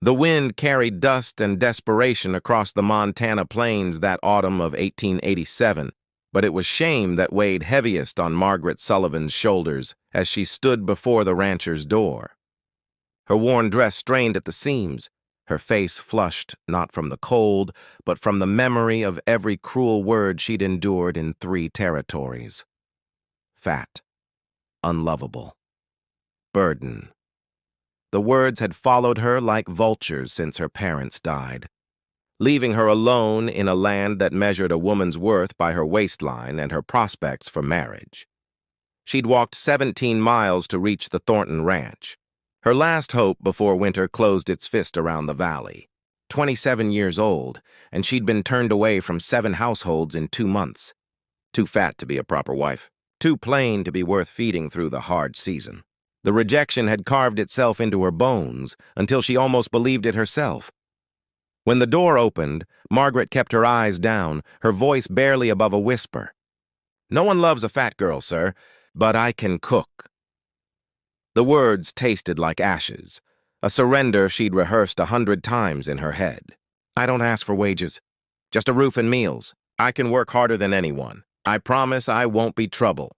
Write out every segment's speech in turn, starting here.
The wind carried dust and desperation across the Montana plains that autumn of 1887, but it was shame that weighed heaviest on Margaret Sullivan's shoulders as she stood before the rancher's door. Her worn dress strained at the seams, her face flushed not from the cold, but from the memory of every cruel word she'd endured in 3 territories. Fat, unlovable, burden. The words had followed her like vultures since her parents died, leaving her alone in a land that measured a woman's worth by her waistline and her prospects for marriage. She'd walked 17 miles to reach the Thornton Ranch, her last hope before winter closed its fist around the valley. 27 years old, and she'd been turned away from 7 households in 2 months. Too fat to be a proper wife, too plain to be worth feeding through the hard season. The rejection had carved itself into her bones until she almost believed it herself. When the door opened, Margaret kept her eyes down, her voice barely above a whisper. "No one loves a fat girl, sir, but I can cook." The words tasted like ashes, a surrender she'd rehearsed 100 times in her head. "I don't ask for wages, just a roof and meals. I can work harder than anyone. I promise I won't be trouble."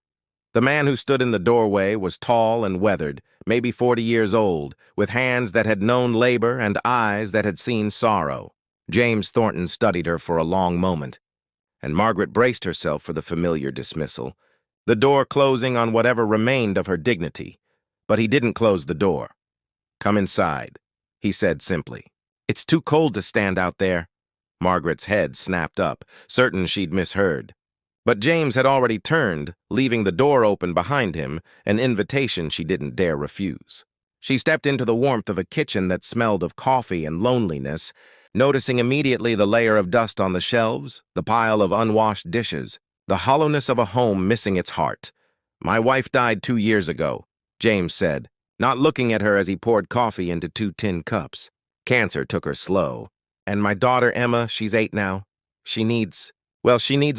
The man who stood in the doorway was tall and weathered, maybe 40 years old, with hands that had known labor and eyes that had seen sorrow. James Thornton studied her for a long moment, and Margaret braced herself for the familiar dismissal, the door closing on whatever remained of her dignity. But he didn't close the door. "Come inside," he said simply. "It's too cold to stand out there." Margaret's head snapped up, certain she'd misheard. But James had already turned, leaving the door open behind him, an invitation she didn't dare refuse. She stepped into the warmth of a kitchen that smelled of coffee and loneliness, noticing immediately the layer of dust on the shelves, the pile of unwashed dishes, the hollowness of a home missing its heart. "My wife died 2 years ago," James said, not looking at her as he poured coffee into 2 tin cups. "Cancer took her slow. And my daughter Emma, she's 8 now. She needs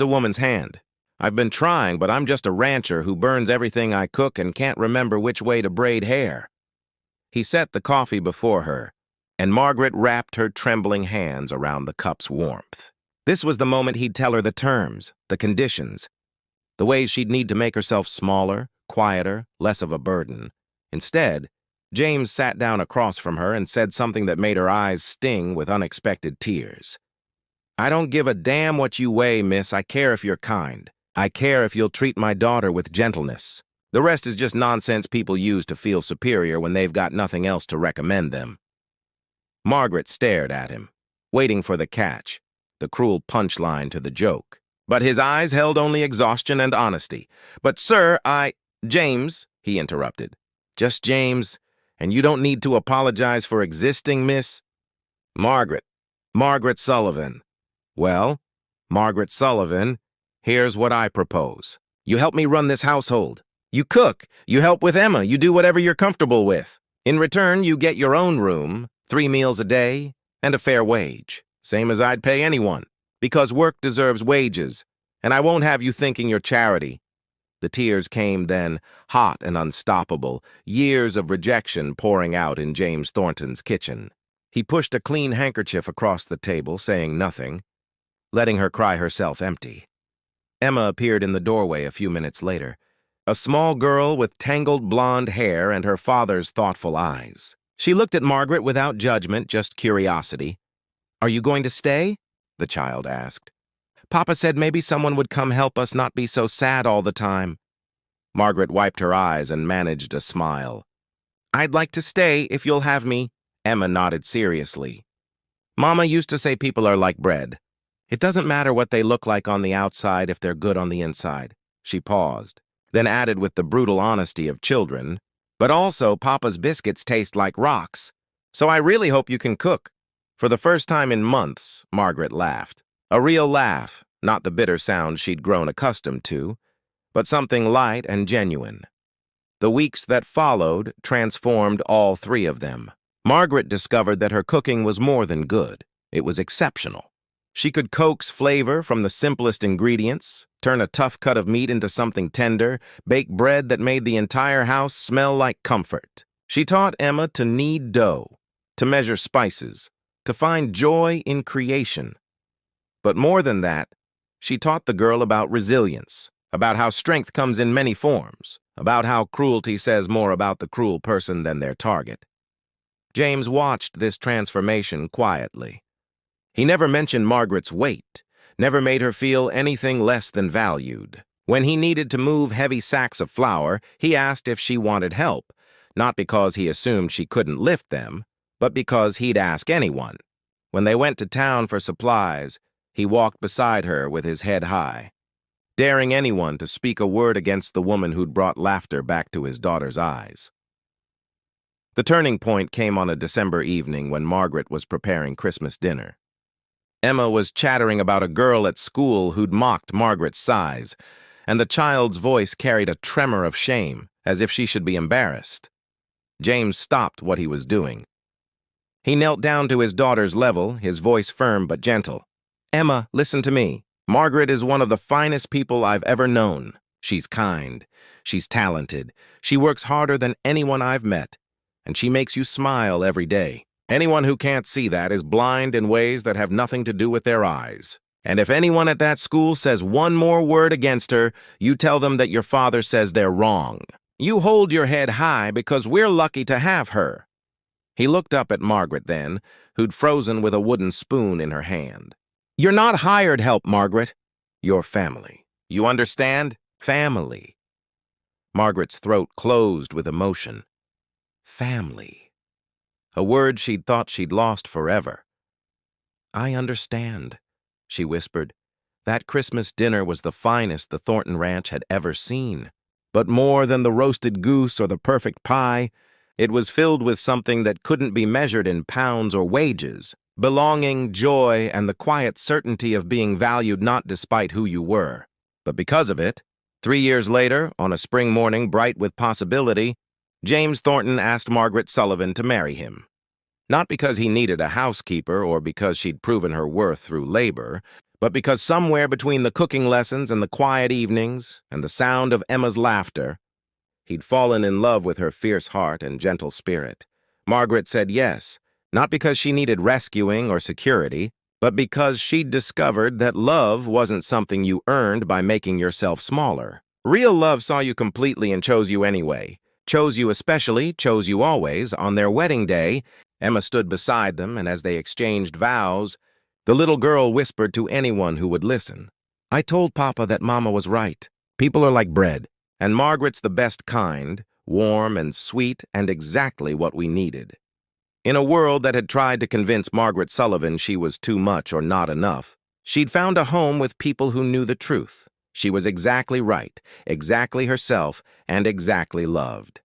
a woman's hand. I've been trying, but I'm just a rancher who burns everything I cook and can't remember which way to braid hair." He set the coffee before her, and Margaret wrapped her trembling hands around the cup's warmth. This was the moment he'd tell her the terms, the conditions, the ways she'd need to make herself smaller, quieter, less of a burden. Instead, James sat down across from her and said something that made her eyes sting with unexpected tears. "I don't give a damn what you weigh, miss. I care if you're kind. I care if you'll treat my daughter with gentleness. The rest is just nonsense people use to feel superior when they've got nothing else to recommend them." Margaret stared at him, waiting for the catch, the cruel punchline to the joke. But his eyes held only exhaustion and honesty. "But, sir, James," he interrupted. "Just James, and you don't need to apologize for existing, miss." "Margaret Sullivan." "Well, Margaret Sullivan, here's what I propose. You help me run this household. You cook, you help with Emma, you do whatever you're comfortable with. In return, you get your own room, 3 meals a day, and a fair wage, same as I'd pay anyone, because work deserves wages, and I won't have you thinking you're charity." The tears came then, hot and unstoppable, years of rejection pouring out in James Thornton's kitchen. He pushed a clean handkerchief across the table, saying nothing, letting her cry herself empty. Emma appeared in the doorway a few minutes later, a small girl with tangled blonde hair and her father's thoughtful eyes. She looked at Margaret without judgment, just curiosity. "Are you going to stay?" the child asked. "Papa said maybe someone would come help us not be so sad all the time." Margaret wiped her eyes and managed a smile. "I'd like to stay if you'll have me." Emma nodded seriously. "Mama used to say people are like bread. It doesn't matter what they look like on the outside if they're good on the inside." She paused, then added with the brutal honesty of children, "But also Papa's biscuits taste like rocks. So I really hope you can cook." For the first time in months, Margaret laughed. A real laugh, not the bitter sound she'd grown accustomed to, but something light and genuine. The weeks that followed transformed all 3 of them. Margaret discovered that her cooking was more than good. It was exceptional. She could coax flavor from the simplest ingredients, turn a tough cut of meat into something tender, bake bread that made the entire house smell like comfort. She taught Emma to knead dough, to measure spices, to find joy in creation. But more than that, she taught the girl about resilience, about how strength comes in many forms, about how cruelty says more about the cruel person than their target. James watched this transformation quietly. He never mentioned Margaret's weight, never made her feel anything less than valued. When he needed to move heavy sacks of flour, he asked if she wanted help, not because he assumed she couldn't lift them, but because he'd ask anyone. When they went to town for supplies, he walked beside her with his head high, daring anyone to speak a word against the woman who'd brought laughter back to his daughter's eyes. The turning point came on a December evening when Margaret was preparing Christmas dinner. Emma was chattering about a girl at school who'd mocked Margaret's size, and the child's voice carried a tremor of shame, as if she should be embarrassed. James stopped what he was doing. He knelt down to his daughter's level, his voice firm but gentle. "Emma, listen to me. Margaret is one of the finest people I've ever known. She's kind. She's talented. She works harder than anyone I've met. And she makes you smile every day. Anyone who can't see that is blind in ways that have nothing to do with their eyes. And if anyone at that school says one more word against her, you tell them that your father says they're wrong. You hold your head high because we're lucky to have her." He looked up at Margaret then, who'd frozen with a wooden spoon in her hand. "You're not hired help, Margaret. You're family. You understand? Family." Margaret's throat closed with emotion. Family. A word she'd thought she'd lost forever. "I understand," she whispered. "That Christmas dinner was the finest the Thornton Ranch had ever seen. But more than the roasted goose or the perfect pie, it was filled with something that couldn't be measured in pounds or wages. Belonging, joy, and the quiet certainty of being valued not despite who you were, but because of it." 3 years later, on a spring morning bright with possibility, James Thornton asked Margaret Sullivan to marry him. Not because he needed a housekeeper or because she'd proven her worth through labor, but because somewhere between the cooking lessons and the quiet evenings and the sound of Emma's laughter, he'd fallen in love with her fierce heart and gentle spirit. Margaret said yes, not because she needed rescuing or security, but because she'd discovered that love wasn't something you earned by making yourself smaller. Real love saw you completely and chose you anyway. Chose you especially, chose you always. On their wedding day, Emma stood beside them, and as they exchanged vows, the little girl whispered to anyone who would listen, "I told Papa that Mama was right. People are like bread, and Margaret's the best kind, warm and sweet and exactly what we needed." In a world that had tried to convince Margaret Sullivan she was too much or not enough, she'd found a home with people who knew the truth. She was exactly right, exactly herself, and exactly loved.